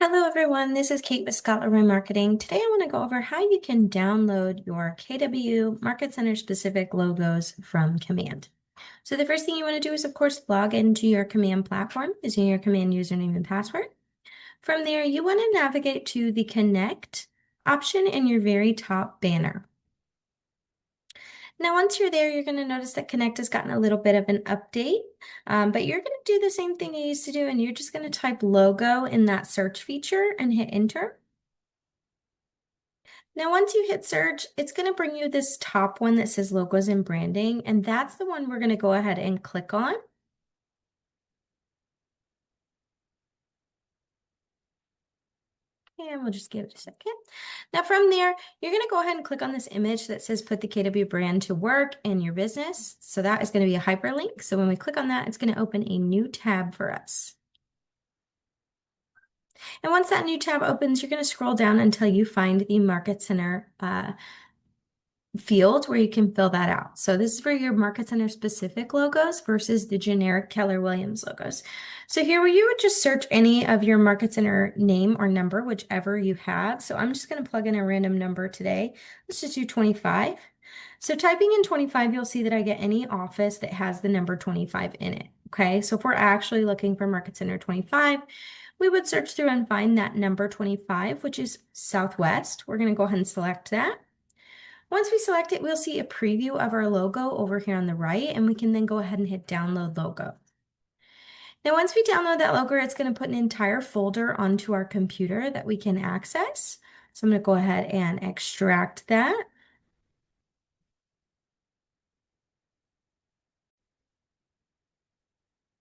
Hello everyone, this is Kate with Scotland Marketing. Today I want to go over how you can download your KW Market Center specific logos from Command. So the first thing you want to do is of course log into your Command platform using your Command username and password. From there you want to navigate to the Connect option in your very top banner. Now, once you're there, you're going to notice that Connect has gotten a little bit of an update, but you're going to do the same thing you used to do, and you're just going to type logo in that search feature and hit enter. Now, once you hit search, it's going to bring you this top one that says logos and branding, and that's the one we're going to go ahead and click on. And we'll just give it a second. Now from there, you're going to go ahead and click on this image that says put the KW brand to work in your business. So that is going to be a hyperlink. So when we click on that, it's going to open a new tab for us. And once that new tab opens, you're going to scroll down until you find the Market Center field where you can fill that out. So this is for your Market Center specific logos versus the generic Keller Williams logos. So here where you would just search any of your Market Center name or number, whichever you have. So I'm just going to plug in a random number today. Let's just do 25. So typing in 25, you'll see that I get any office that has the number 25 in it. Okay, so if we're actually looking for Market Center 25, we would search through and find that number 25, which is Southwest. We're going to go ahead and select that. Once we select it, we'll see a preview of our logo over here on the right, and we can then go ahead and hit download logo. Now, once we download that logo, it's going to put an entire folder onto our computer that we can access. So I'm going to go ahead and extract that.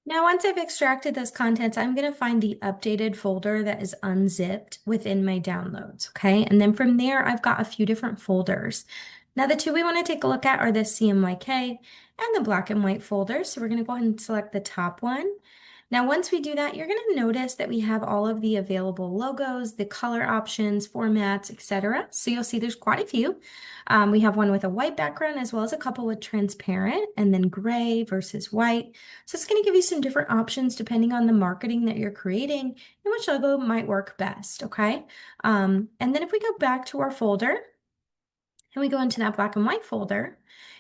Now, once I've extracted those contents, I'm going to find the updated folder that is unzipped within my downloads, okay? And then from there, I've got a few different folders. Now, the two we want to take a look at are the CMYK and the black and white folders. So we're going to go ahead and select the top one. Now, once we do that, you're going to notice that we have all of the available logos, the color options, formats, etc. So you'll see there's quite a few. We have one with a white background as well as a couple with transparent and then gray versus white. So it's going to give you some different options depending on the marketing that you're creating and which logo might work best, okay? And then if we go back to our folder and we go into that black and white folder,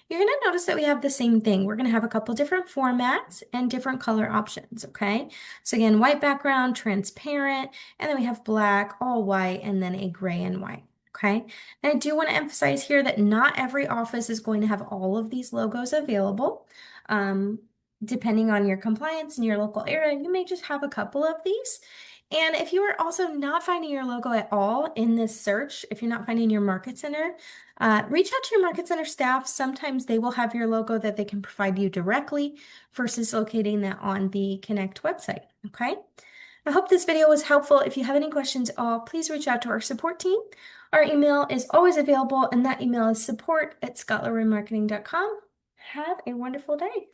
you're going to notice that we have the same thing. We're going to have a couple different formats and different color options, okay? So again, white background, transparent, and then we have black, all white, and then a gray and white, okay? And I do want to emphasize here that not every office is going to have all of these logos available. Depending on your compliance in your local area, you may just have a couple of these. And if you are also not finding your logo at all in this search, if you're not finding your Market Center, reach out to your Market Center staff. Sometimes they will have your logo that they can provide you directly versus locating that on the Connect website, okay? I hope this video was helpful. If you have any questions at all, please reach out to our support team. Our email is always available, and that email is support@scotlandmarketing.com. Have a wonderful day.